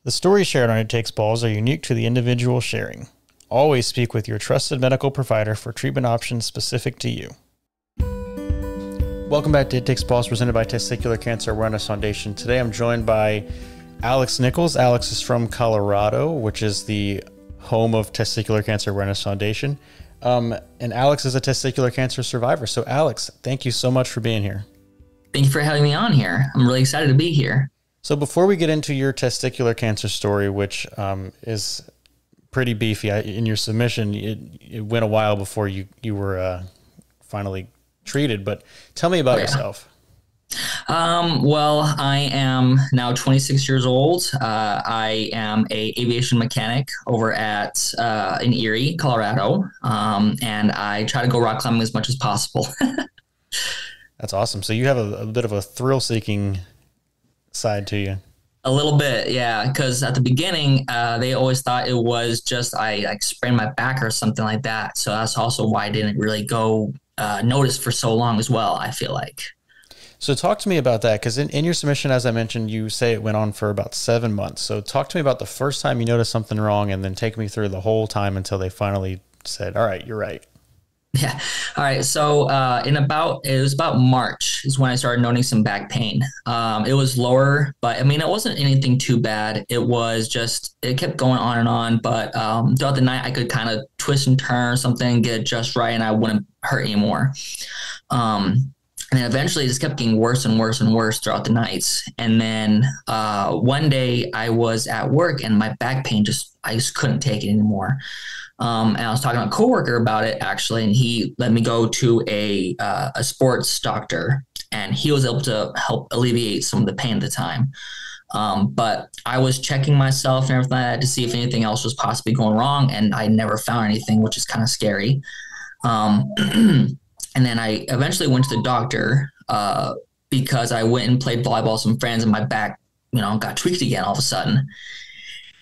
The stories shared on It Takes Balls are unique to the individual sharing. Always speak with your trusted medical provider for treatment options specific to you. Welcome back to It Takes Balls, presented by Testicular Cancer Awareness Foundation. Today I'm joined by Alex Nichols. Alex is from Colorado, which is the home of Testicular Cancer Awareness Foundation. And Alex is a testicular cancer survivor. So Alex, thank you so much for being here. Thank you for having me on here. I'm really excited to be here. So before we get into your testicular cancer story, which is pretty beefy, in your submission, it went a while before you were finally treated, but tell me about yourself. Well, I am now 26 years old. I am a aviation mechanic over at in Erie, Colorado, and I try to go rock climbing as much as possible. That's awesome. So you have a bit of a thrill-seeking side to you. A little bit, yeah, because at the beginning, they always thought it was just I like sprained my back or something like that. So that's also why I didn't really go noticed for so long as well, I feel like. So talk to me about that, because in your submission, as I mentioned, you say it went on for about 7 months. So talk to me about the first time you noticed something wrong, and then take me through the whole time until they finally said, all right, you're right. Yeah. All right. So it was about March is when I started noticing some back pain. It was lower, but I mean, it wasn't anything too bad. It was just, it kept going on and on. But throughout the night, I could kind of twist and turn or something, get it just right, and I wouldn't hurt anymore. And then eventually it just kept getting worse and worse and worse throughout the nights. And then one day I was at work and my back pain I just couldn't take it anymore. And I was talking to a coworker about it actually, and he let me go to a sports doctor, and he was able to help alleviate some of the pain at the time. But I was checking myself and everything like that to see if anything else was possibly going wrong, and I never found anything, which is kind of scary. And then I eventually went to the doctor because I went and played volleyball with some friends, and my back, got tweaked again all of a sudden.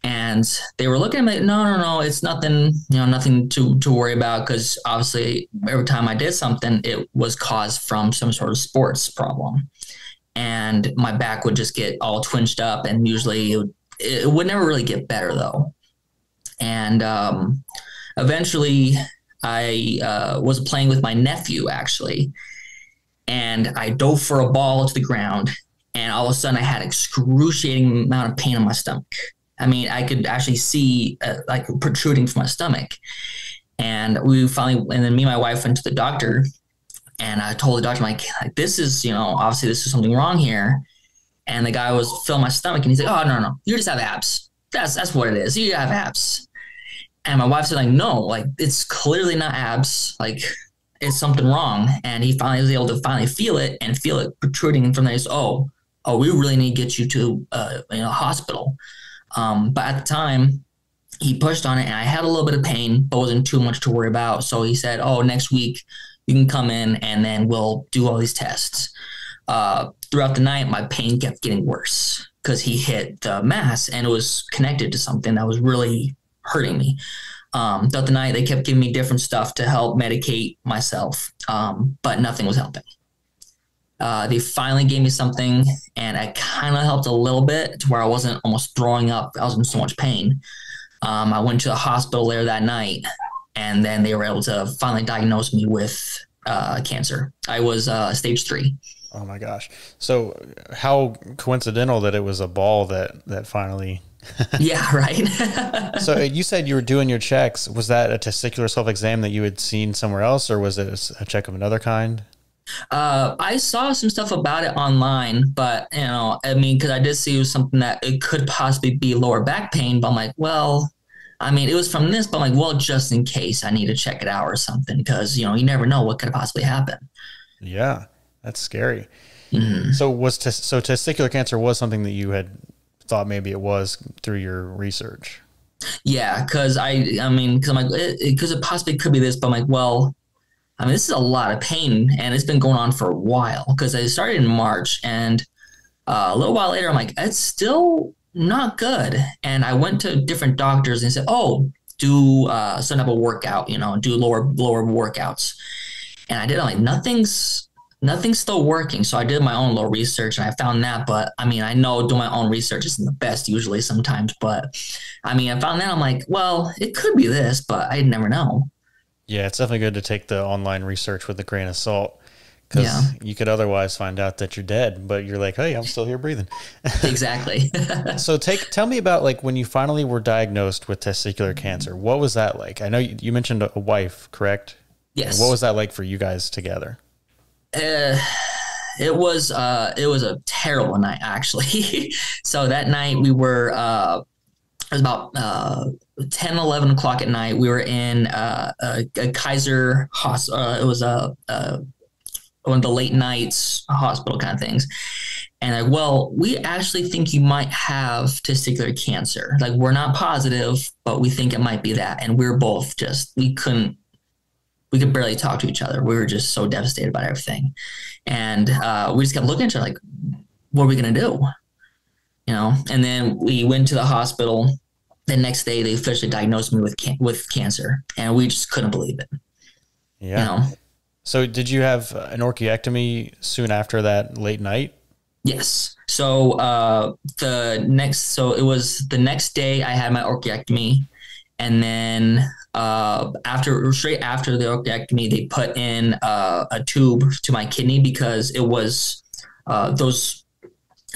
And they were looking at me, no, it's nothing, nothing to worry about, because obviously every time I did something, it was caused from some sort of sports problem. And my back would just get all twinched up, and usually it would never really get better though. And eventually I was playing with my nephew actually, and I dove for a ball to the ground, and all of a sudden I had excruciating amount of pain in my stomach. I mean, I could actually see like protruding from my stomach. And then me and my wife went to the doctor, and I told the doctor, like this is, obviously this is something wrong here. And the guy was feeling my stomach, and he's like, oh, no, you just have abs. That's what it is. You have abs. And my wife said, like, no, like it's clearly not abs. Like it's something wrong. And he finally was able to feel it protruding from there. He's, oh, we really need to get you to a hospital. But at the time he pushed on it, and I had a little bit of pain, but wasn't too much to worry about. So he said, oh, next week you can come in and then we'll do all these tests. Throughout the night, my pain kept getting worse because he hit the mass, and it was connected to something that was really hurting me. Throughout the night, they kept giving me different stuff to help medicate myself. But nothing was helping. They finally gave me something, and I kind of helped a little bit to where I wasn't almost throwing up. I was in so much pain. I went to the hospital there that night, and then they were able to finally diagnose me with cancer. I was stage 3. Oh my gosh. So how coincidental that it was a ball that finally... Yeah, right. So you said you were doing your checks. Was that a testicular self-exam that you had seen somewhere else, or was it a check of another kind? I saw some stuff about it online, but because I did see it was something that it could possibly be lower back pain, but I'm like, well, I mean, it was from this, but I'm like, well, just in case I need to check it out or something, because, you never know what could possibly happen. Yeah, that's scary. Mm-hmm. So testicular cancer was something that you had thought maybe it was through your research. Yeah. Cause I'm like, because it possibly could be this, but I'm like, well, I mean, this is a lot of pain, and it's been going on for a while, because I started in March, and a little while later, I'm like, it's still not good. And I went to different doctors and said, oh, do some type of workout, do lower workouts. And I did, I'm like, nothing's nothing's still working. So I did my own little research and I found that. But I mean, I know doing my own research isn't the best usually sometimes. But I mean, I found that I'm like, well, it could be this, but I never know. Yeah, it's definitely good to take the online research with a grain of salt because you could otherwise find out that you're dead, but you're like, hey, I'm still here breathing. Exactly. So tell me about like when you finally were diagnosed with testicular cancer. What was that like? I know you mentioned a wife, correct? Yes. What was that like for you guys together? It was a terrible night actually. So that night we were it was about 10, 11 o'clock at night. We were in a Kaiser hospital. It was one of the late nights hospital kind of things. And like, well, we actually think you might have testicular cancer. Like, we're not positive, but we think it might be that. And we're both just, we could barely talk to each other. We were just so devastated about everything. And we just kept looking at each other like, what are we going to do? You know? And then we went to the hospital. The next day, they officially diagnosed me with cancer. And we just couldn't believe it. Yeah. You know? So did you have an orchiectomy soon after that late night? Yes. So it was the next day I had my orchiectomy, and then straight after the orchiectomy, they put in a tube to my kidney because it was those.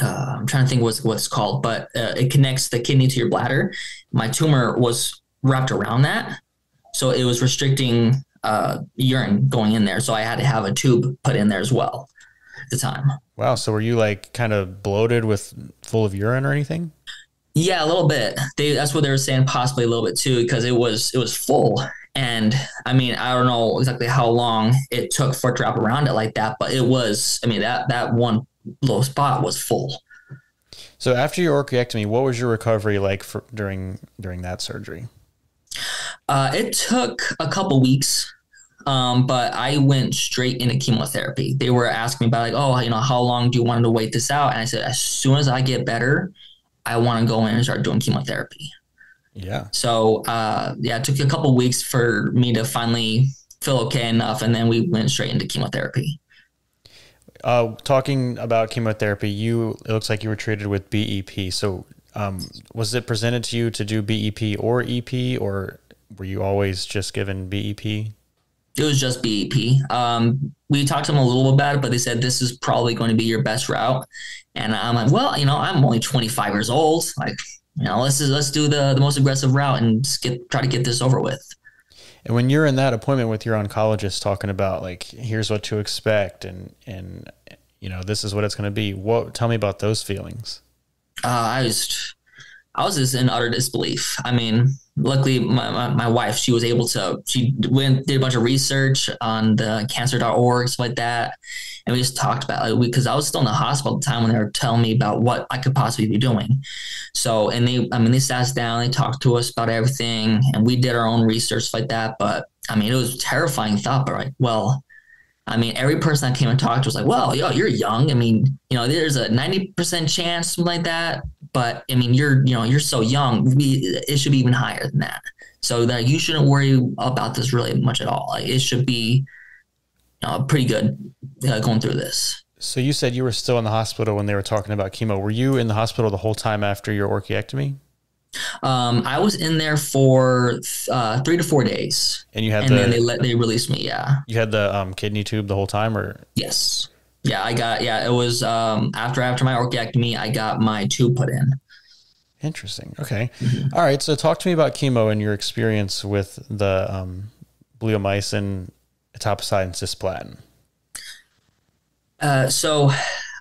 I'm trying to think what's called, but it connects the kidney to your bladder. My tumor was wrapped around that, so it was restricting urine going in there. So I had to have a tube put in there as well at the time. Wow. So were you like kind of bloated full of urine or anything? Yeah, a little bit. That's what they were saying, possibly a little bit too, because it was full. And I mean, I don't know exactly how long it took for it to wrap around it like that, but it was, I mean, that one little spot was full. So after your orchiectomy, what was your recovery like during that surgery? It took a couple weeks, but I went straight into chemotherapy. They were asking me about like, oh, you know, how long do you want to wait this out? And I said, as soon as I get better, I want to go in and start doing chemotherapy. Yeah. So, it took a couple weeks for me to finally feel okay enough. And then we went straight into chemotherapy. Talking about chemotherapy, it looks like you were treated with BEP. So, was it presented to you to do BEP or EP, or were you always just given BEP? It was just BEP. We talked to them a little bit about it, but they said this is probably going to be your best route. And I'm like, well, you know, I'm only 25 years old. Like, you know, let's do the most aggressive route and just try to get this over with. And when you're in that appointment with your oncologist talking about like, here's what to expect and you know, this is what it's going to be. Tell me about those feelings. I was just in utter disbelief. I mean, luckily my wife, she did a bunch of research on the cancer.org, stuff like that. And we just talked about it because I was still in the hospital at the time when they were telling me about what I could possibly be doing. So, and they sat us down, they talked to us about everything, and we did our own research like that. But I mean, it was a terrifying thought, but like, well, I mean, every person that came and talked to us was like, well, you're young. I mean, you know, there's a 90% chance, something like that. But I mean, you're so young. It should be even higher than that. So that you shouldn't worry about this really much at all. Like, it should be pretty good going through this. So you said you were still in the hospital when they were talking about chemo. Were you in the hospital the whole time after your orchiectomy? I was in there for 3 to 4 days, and then they released me. Yeah, you had the kidney tube the whole time, or yes, yeah, it was after my orchiectomy, I got my tube put in. Interesting. Okay, all right. So talk to me about chemo and your experience with the bleomycin, etoposide, and cisplatin. So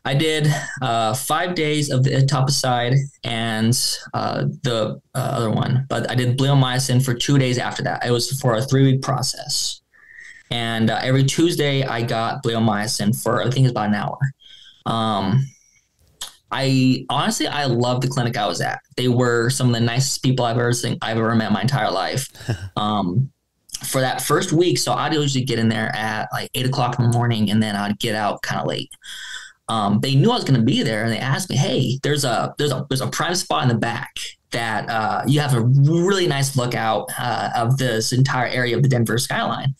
I did 5 days of the etoposide and the other one, but I did bleomycin for 2 days after that. It was for a 3-week process. And every Tuesday I got bleomycin for, I think it's about an hour. I loved the clinic I was at. They were some of the nicest people I've ever met in my entire life. For that first week, so I'd usually get in there at like 8 o'clock in the morning, and then I'd get out kind of late. They knew I was going to be there, and they asked me, "Hey, there's a prime spot in the back that you have a really nice lookout of this entire area of the Denver skyline."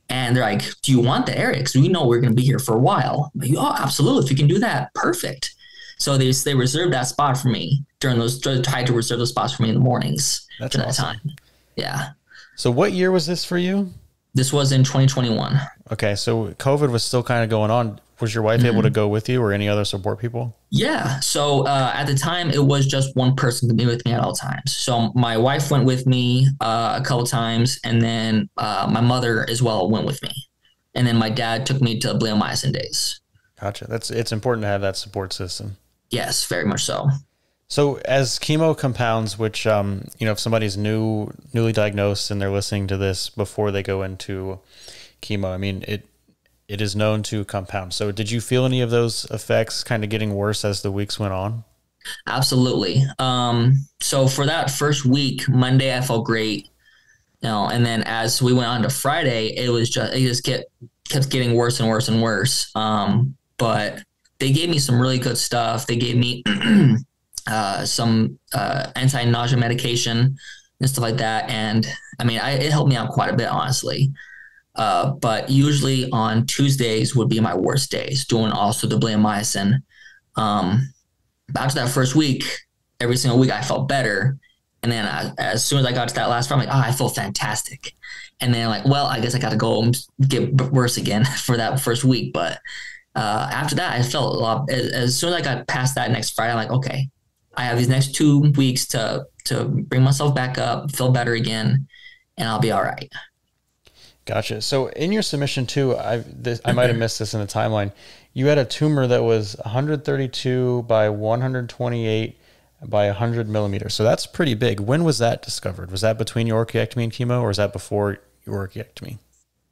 And they're like, do you want the area? Because we know we're going to be here for a while. I'm like, oh, absolutely. If you can do that, perfect. So they reserved that spot for me during those, tried to reserve those spots for me in the mornings. That's for that awesome. time. Yeah. So what year was this for you? This was in 2021. Okay. So COVID was still kind of going on. Was your wife able to go with you or any other support people? Yeah. So at the time, it was just one person to be with me at all times. So my wife went with me a couple times, and then my mother as well went with me. And then my dad took me to bleomycin days. Gotcha. It's important to have that support system. Yes, very much so. So as chemo compounds, which, if somebody's newly diagnosed and they're listening to this before they go into chemo, I mean, it is known to compound. So did you feel any of those effects kind of getting worse as the weeks went on? Absolutely. So for that first week, Monday, I felt great, and then as we went on to Friday, it just kept getting worse and worse and worse. But they gave me some really good stuff. They gave me some anti-nausea medication and stuff like that. And I mean, it helped me out quite a bit, honestly. But usually on Tuesdays would be my worst days, doing also the bleomycin. After that first week, every single week I felt better. And then as soon as I got to that last Friday, I'm like, I feel fantastic. And then like, well, I guess I got to go and get worse again for that first week. But after that, I felt a lot. As soon as I got past that next Friday, I'm like, okay, I have these next 2 weeks to bring myself back up, feel better again, and I'll be all right. Gotcha. So in your submission too, I might have missed this in the timeline. You had a tumor that was 132 by 128 by 100 millimeters. So that's pretty big. When was that discovered? Was that between your orchiectomy and chemo, or was that before your orchiectomy?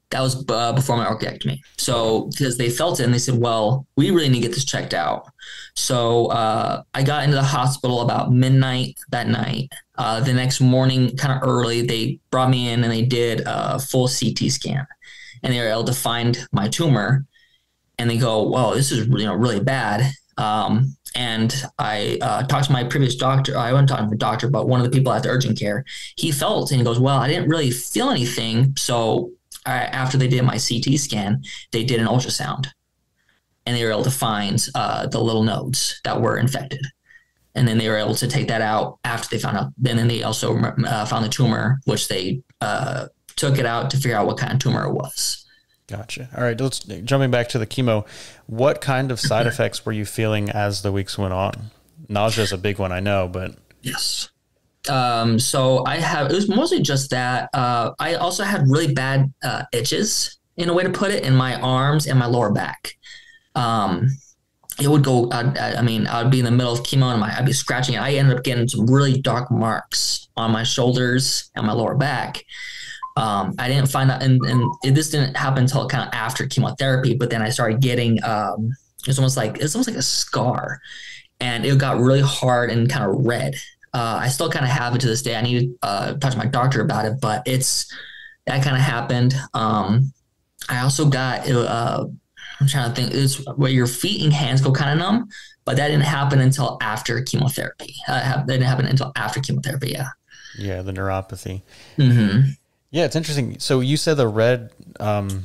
That was before my orchiectomy. So because they felt it and they said, well, we really need to get this checked out. So I got into the hospital about midnight that night. The next morning, kind of early, they brought me in and they did a full CT scan, and they were able to find my tumor. And they go, well, this is really bad. And I talked to my previous doctor. I wasn't talking to the doctor, but one of the people at the urgent care. He felt, and he goes, well, I didn't really feel anything. So after they did my CT scan, they did an ultrasound, and they were able to find the little nodes that were infected. And then they were able to take that out after they found out. And then they also found the tumor, which they took it out to figure out what kind of tumor it was. Gotcha. All right. Jumping back to the chemo, what kind of side effects were you feeling as the weeks went on? Nausea is a big one, I know, but. Yes. So it was mostly just that. I also had really bad itches, in a way to put it, in my arms and my lower back. It would go, I would be in the middle of chemo and I'd be scratching it. I ended up getting some really dark marks on my shoulders and my lower back. I didn't find out, and this didn't happen until kind of after chemotherapy, but then I started getting, it's almost like a scar, and it got really hard and kind of red. I still kind of have it to this day. I need to talk to my doctor about it, but that kind of happened. I also got, I'm trying to think, it's where your feet and hands go kind of numb, but that didn't happen until after chemotherapy. That didn't happen until after chemotherapy. Yeah. Yeah. The neuropathy. Mm-hmm. Yeah. It's interesting. So you said the red, kind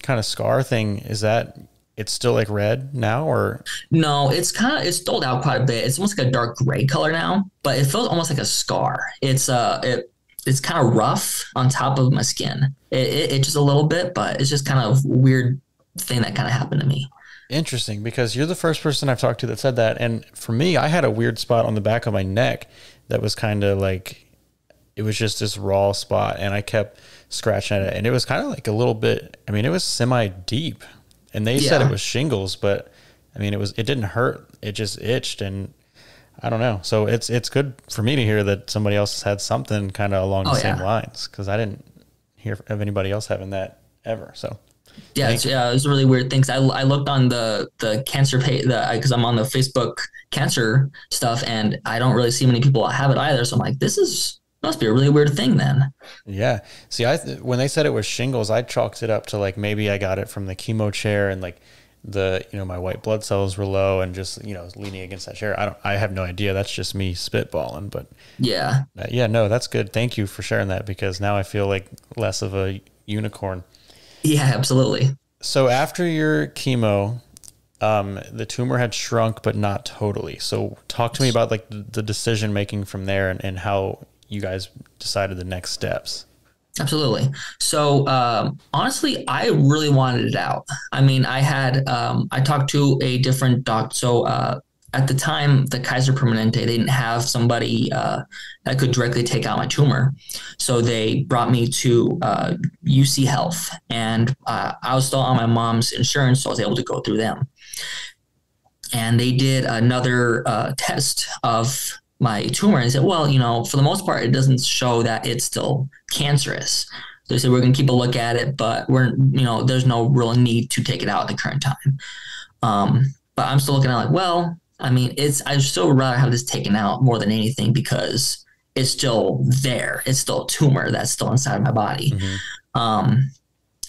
of scar thing, is that it's still like red now, or? No, it's dulled out quite a bit. It's almost like a dark gray color now, but it feels almost like a scar. It's kind of rough on top of my skin. It just a little bit, but it's just kind of weird thing that kind of happened to me. Interesting, because you're the first person I've talked to that said that. And for me, I had a weird spot on the back of my neck that was kind of like, it was just this raw spot, and I kept scratching at it, and it was kind of like a little bit, I mean, it was semi deep, and they said it was shingles, but I mean, it didn't hurt. It just itched, and I don't know. So it's good for me to hear that somebody else has had something kind of along the same lines, because I didn't hear of anybody else having that ever. So yeah, it was a really weird thing. I looked on the cancer page, because I'm on the Facebook cancer stuff, and I don't really see many people that have it either. So I'm like, must be a really weird thing then. Yeah. See, when they said it was shingles, I chalked it up to like, maybe I got it from the chemo chair, and like my white blood cells were low, and just, leaning against that chair. I have no idea. That's just me spitballing, but yeah. No, that's good. Thank you for sharing that, because now I feel like less of a unicorn. Yeah, absolutely. So after your chemo, the tumor had shrunk, but not totally. So talk to me about like the decision making from there and how you guys decided the next steps. Absolutely. So honestly, I really wanted it out. I mean, I talked to a different doc. So at the time, the Kaiser Permanente, they didn't have somebody that could directly take out my tumor. So they brought me to UC Health, and I was still on my mom's insurance, so I was able to go through them. And they did another test of my tumor and said, well, for the most part, it doesn't show that it's still cancerous. So they said, we're going to keep a look at it, but there's no real need to take it out at the current time. But I'm still looking at like, well, I mean, I'd still rather have this taken out more than anything because it's still there. It's still a tumor that's still inside of my body. Mm-hmm.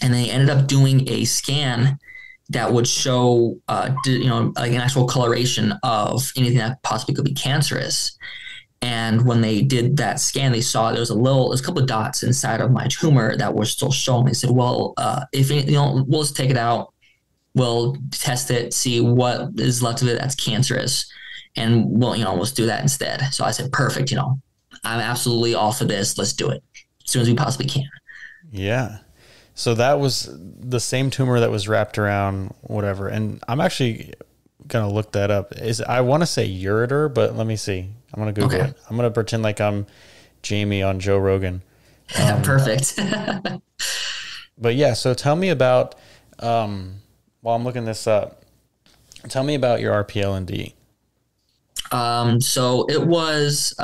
And they ended up doing a scan that would show, like an actual coloration of anything that possibly could be cancerous. And when they did that scan, they saw there's a couple of dots inside of my tumor that were still showing. They said, well, we'll just take it out. We'll test it, see what is left of it that's cancerous. And let's do that instead. So I said, perfect. I'm absolutely all for this. Let's do it as soon as we possibly can. Yeah. So that was the same tumor that was wrapped around whatever. And I'm actually going to look that up. I want to say ureter, but let me see. I'm going to Google it. I'm going to pretend like I'm Jamie on Joe Rogan. Perfect. But yeah, so tell me about, while I'm looking this up, tell me about your RPLND. So it was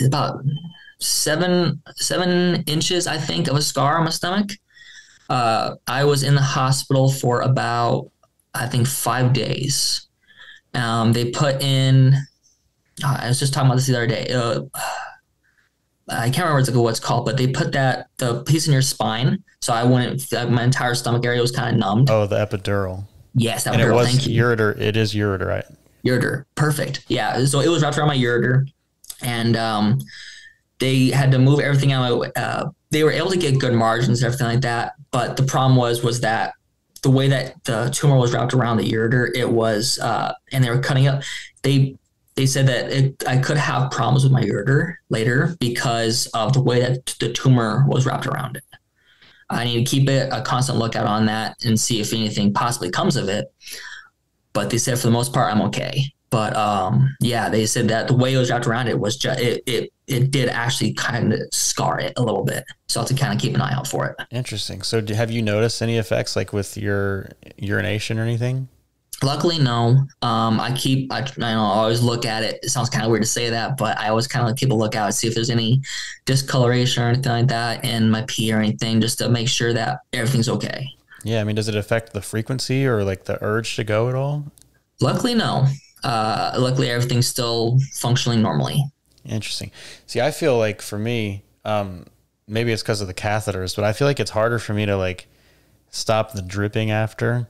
about 7 inches, I think, of a scar on my stomach. I was in the hospital for about, I think, 5 days. They put in, I was just talking about this the other day. I can't remember what it's called, but they put the piece in your spine. So my entire stomach area was kind of numbed. Oh, the epidural. Yes, and epidural. Thank you. Ureter. It is ureter, right? Ureter. Perfect. Yeah. So it was wrapped around my ureter, and they had to move everything out. They were able to get good margins and everything like that. But the problem was that the way that the tumor was wrapped around the ureter, it was, and they were cutting up. They said that I could have problems with my ureter later because of the way that the tumor was wrapped around it. I need to keep a constant lookout on that and see if anything possibly comes of it. But they said for the most part, I'm okay. But yeah, they said that the way it was wrapped around it was just, it did actually kind of scar it a little bit. So I have to kind of keep an eye out for it. Interesting. So have you noticed any effects like with your urination or anything? Luckily, no. I always look at it. It sounds kind of weird to say that, but I always kind of keep a lookout and see if there's any discoloration or anything like that in my pee or anything, just to make sure that everything's okay. Yeah. I mean, does it affect the frequency or like the urge to go at all? Luckily, no. Luckily, everything's still functioning normally. Interesting. See, I feel like for me, maybe it's because of the catheters, but I feel like it's harder for me to like stop the dripping after.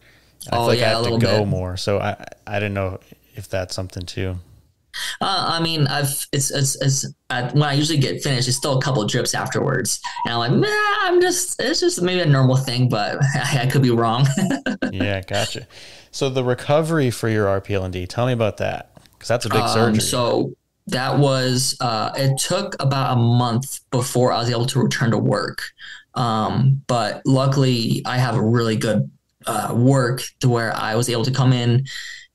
I feel like I have to go more. So I didn't know if that's something too. I mean, when I usually get finished, it's still a couple of drips afterwards. And I'm like, it's just maybe a normal thing, but I could be wrong. Yeah, gotcha. So the recovery for your RPLND, tell me about that. Cause that's a big surgery. So that was, it took about a month before I was able to return to work. But luckily I have a really good work to where I was able to come in,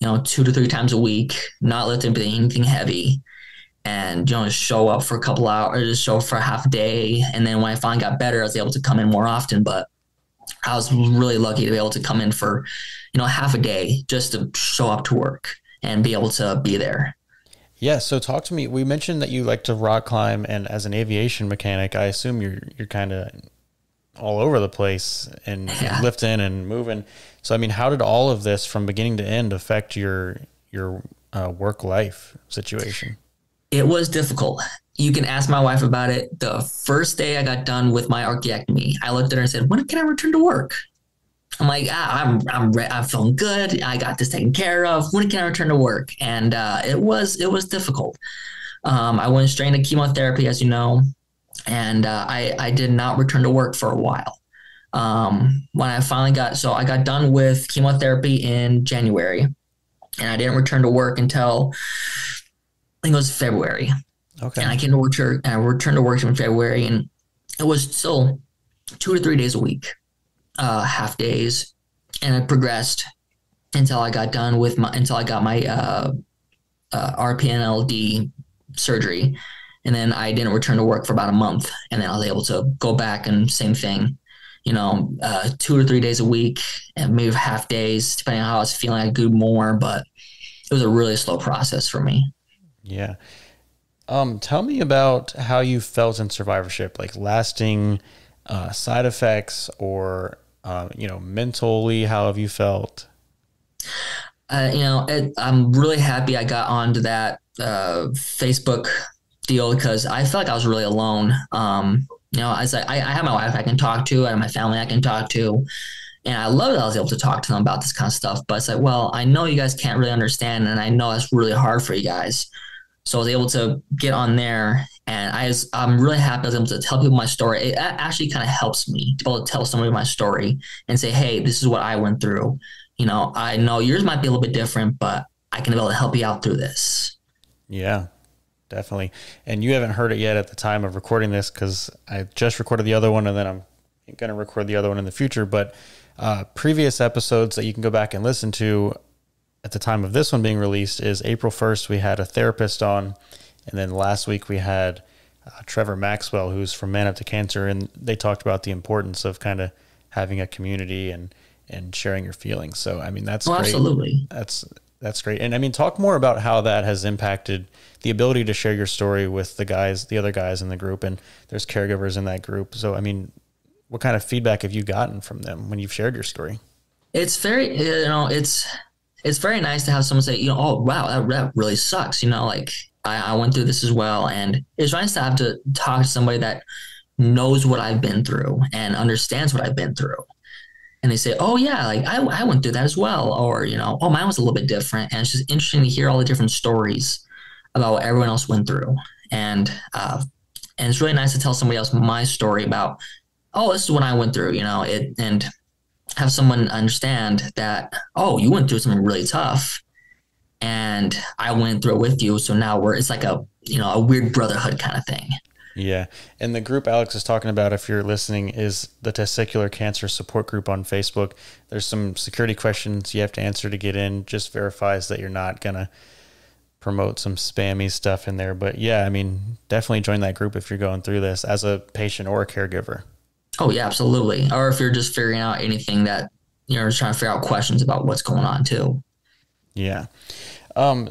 2 to 3 times a week, not lift anything heavy, and just show up for a couple hours, just show up for a half a day. And then when I finally got better, I was able to come in more often. But I was really lucky to be able to come in for, half a day just to show up to work and be able to be there. Yeah. So talk to me. We mentioned that you like to rock climb, and as an aviation mechanic, I assume you're kind of all over the place and lifting and moving. So, I mean, how did all of this from beginning to end affect your work life situation? It was difficult. You can ask my wife about it. The first day I got done with my orchiectomy, I looked at her and said, when can I return to work? I'm like, I'm feeling good. I got this taken care of. When can I return to work? And it was difficult. I went straight into chemotherapy, as you know, and I did not return to work for a while. When I finally I got done with chemotherapy in January, and I didn't return to work until I think it was February. Okay. And I came to work and I returned to work in February, and it was still 2 to 3 days a week, half days, and it progressed until I got done with until I got my RPLND surgery, and then I didn't return to work for about a month, and then I was able to go back and same thing, 2 or 3 days a week, and maybe half days depending on how I was feeling. I could do more, but it was a really slow process for me. Yeah. Tell me about how you felt in survivorship, like lasting side effects or, mentally, how have you felt? I'm really happy I got onto that Facebook deal because I felt like I was really alone. I have my wife I can talk to, I have my family I can talk to, and I love that I was able to talk to them about this kind of stuff. But it's like, well, I know you guys can't really understand, and I know that's really hard for you guys. So I was able to get on there, and I'm really happy I was able to tell people my story. It actually kind of helps me to be able to tell somebody my story and say, hey, this is what I went through. I know yours might be a little bit different, but I can be able to help you out through this. Yeah, definitely. And you haven't heard it yet at the time of recording this because I just recorded the other one, and then I'm going to record the other one in the future. But previous episodes that you can go back and listen to at the time of this one being released is April 1st, we had a therapist on. And then last week we had Trevor Maxwell, who's from Man Up to Cancer. And they talked about the importance of kind of having a community and sharing your feelings. So, I mean, that's great. Absolutely. That's great. And I mean, talk more about how that has impacted the ability to share your story with the other guys in the group. And there's caregivers in that group. So, I mean, what kind of feedback have you gotten from them when you've shared your story? It's very, it's very nice to have someone say, oh, wow, that really sucks. Like I went through this as well. And it's nice to have to talk to somebody that knows what I've been through and understands what I've been through. And they say, oh yeah, like I went through that as well. Or, oh, mine was a little bit different. And it's just interesting to hear all the different stories about what everyone else went through. And it's really nice to tell somebody else my story about, oh, this is what I went through, and have someone understand that, oh, you went through something really tough and I went through it with you. So now it's like a weird brotherhood kind of thing. Yeah. And the group Alex is talking about, if you're listening, is the Testicular Cancer Support Group on Facebook. There's some security questions you have to answer to get in. Just verifies that you're not going to promote some spammy stuff in there. But yeah, I mean, definitely join that group if you're going through this as a patient or a caregiver. Oh yeah, absolutely. Or if you're just figuring out anything that, just trying to figure out questions about what's going on too. Yeah.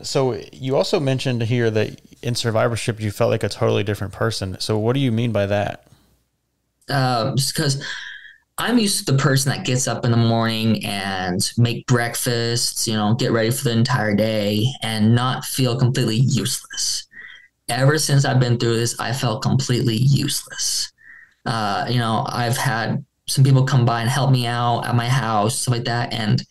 So you also mentioned here that in survivorship, you felt like a totally different person. So what do you mean by that? Just because I'm used to the person that gets up in the morning and make breakfast, get ready for the entire day and not feel completely useless. Ever since I've been through this, I felt completely useless. I've had some people come by and help me out at my house, stuff like that. And,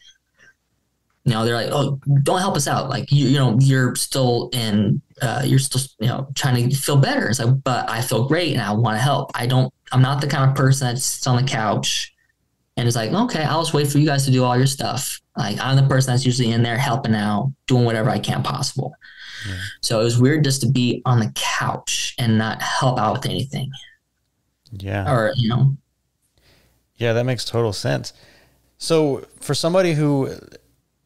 they're like, oh, don't help us out. Like, you're still trying to feel better. It's like, but I feel great and I want to help. I'm not the kind of person that sits on the couch and is like, okay, I'll just wait for you guys to do all your stuff. Like, I'm the person that's usually in there helping out, doing whatever I can possible. Yeah. So it was weird just to be on the couch and not help out with anything. Yeah. Or, Yeah, that makes total sense. So for somebody who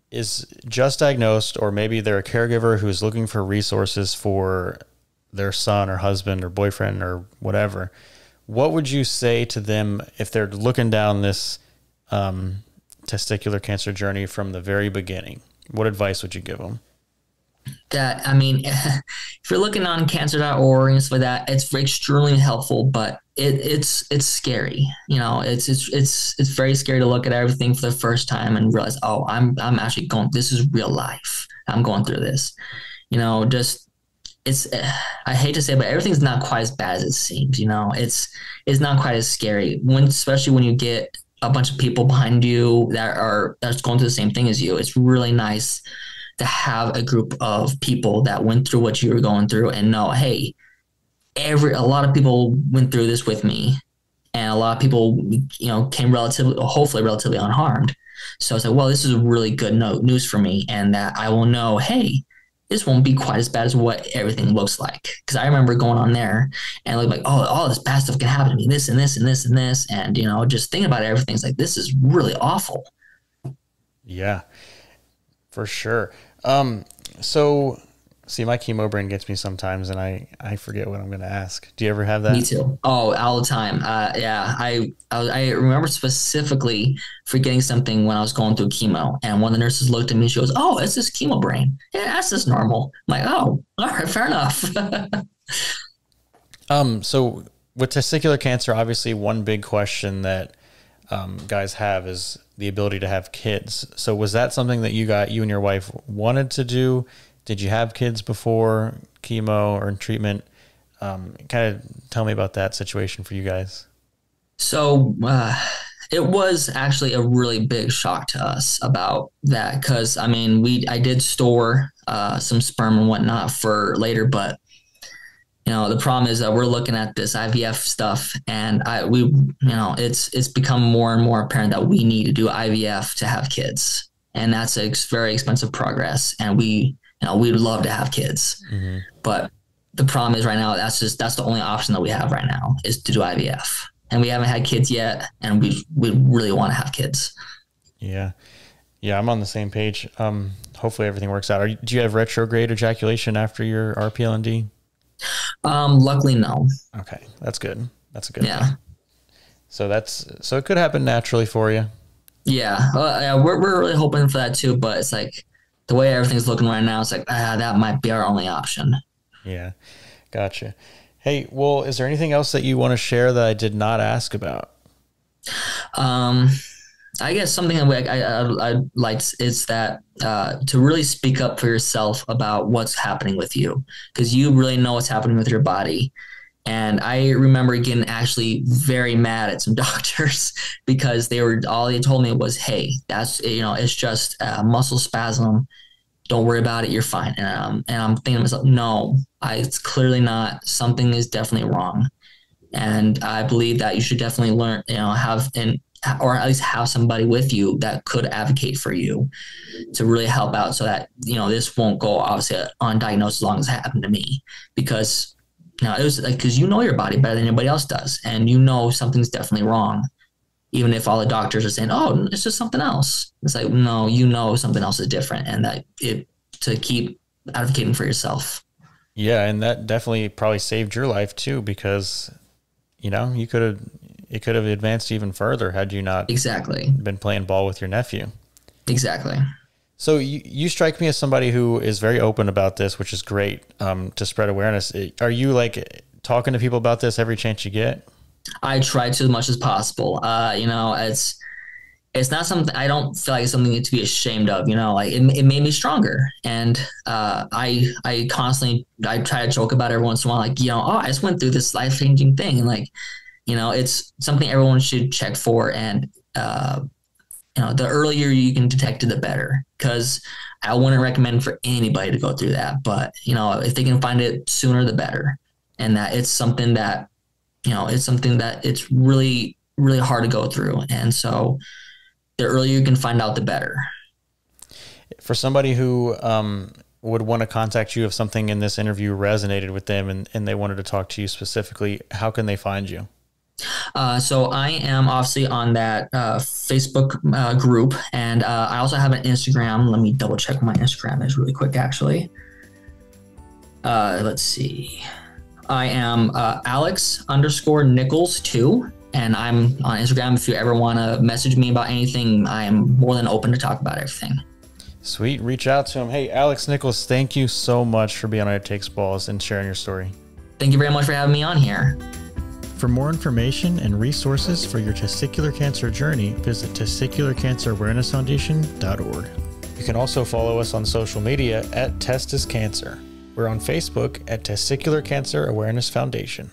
is just diagnosed, or maybe they're a caregiver who's looking for resources for their son or husband or boyfriend or whatever, what would you say to them if they're looking down this testicular cancer journey from the very beginning? What advice would you give them? That, I mean, if you're looking on cancer.org and stuff like that, it's extremely helpful, but it's scary. It's very scary to look at everything for the first time and realize, oh, I'm actually this is real life. I'm going through this, I hate to say it, but everything's not quite as bad as it seems. It's not quite as scary especially when you get a bunch of people behind you that's going through the same thing as you. It's really nice to have a group of people that went through what you were going through and know, hey, a lot of people went through this with me and a lot of people, came hopefully relatively unharmed. So I was like, well, this is really good news for me, and that I will know, hey, this won't be quite as bad as what everything looks like. Because I remember going on there and like, oh, all this bad stuff can happen to me, this and this and this and this, and just thinking about everything, it's like, this is really awful. Yeah, for sure. So see, my chemo brain gets me sometimes, and I forget what I'm going to ask. Do you ever have that? Me too. Oh, all the time. Yeah, I remember specifically forgetting something when I was going through chemo, and one of the nurses looked at me. She goes, "Oh, it's this chemo brain. Yeah, that's just normal." I'm like, "Oh, all right, fair enough." So with testicular cancer, obviously one big question that guys have is the ability to have kids. So was that something that you and your wife wanted to do? Did you have kids before chemo or in treatment? Kind of tell me about that situation for you guys. So it was actually a really big shock to us about that, because I did store some sperm and whatnot for later, but the problem is that we're looking at this IVF stuff, and it's become more and more apparent that we need to do IVF to have kids, and that's a very expensive progress, and we'd love to have kids, but the problem is right now, that's the only option that we have right now is to do IVF, and we haven't had kids yet, and we really want to have kids. Yeah. I'm on the same page. Hopefully everything works out. Do you have retrograde ejaculation after your RPLND? Luckily, no. Okay, that's good. That's a good thing. So it could happen naturally for you. Yeah, we're really hoping for that too, but it's like the way everything's looking right now, it's like that might be our only option. Yeah, gotcha. Hey, well, is there anything else that you want to share that I did not ask about? I guess something I'd like is that to really speak up for yourself about what's happening with you, because you really know what's happening with your body. And I remember getting actually very mad at some doctors because all they told me was, "Hey, it's just a muscle spasm. Don't worry about it. You're fine." And I'm thinking to myself, no, it's clearly not. Something is definitely wrong. And I believe that you should definitely learn, or at least have somebody with you that could advocate for you to really help out, so that, this won't go obviously undiagnosed as long as it happened to me, because, it was like, because your body better than anybody else does. And something's definitely wrong, even if all the doctors are saying, "Oh, it's just something else." It's like, no, something else is different, and that to keep advocating for yourself. Yeah. And that definitely probably saved your life too, because, it could have advanced even further had you not been playing ball with your nephew. Exactly. So you strike me as somebody who is very open about this, which is great, to spread awareness. Are you like talking to people about this every chance you get? I try to as much as possible. It's not something, I don't feel like it's something to be ashamed of, like it made me stronger. And I constantly, I try to joke about it every once in a while, like, I just went through this life-changing thing. And like, it's something everyone should check for. And, the earlier you can detect it, the better, because I wouldn't recommend for anybody to go through that. But, if they can find it sooner, the better. And that it's something that, it's really, really hard to go through. And so the earlier you can find out, the better. For somebody who would want to contact you if something in this interview resonated with them and they wanted to talk to you specifically, how can they find you? So I am obviously on that Facebook group, and I also have an Instagram. Let me double check what my Instagram is really quick, actually. Let's see. I am Alex_Nichols 2, and I'm on Instagram. If you ever want to message me about anything, I am more than open to talk about everything. Sweet. Reach out to him. Hey, Alex Nichols, thank you so much for being on It Takes Balls and sharing your story. Thank you very much for having me on here. For more information and resources for your testicular cancer journey, visit testicularcancerawarenessfoundation.org. You can also follow us on social media at Testis Cancer. We're on Facebook at Testicular Cancer Awareness Foundation.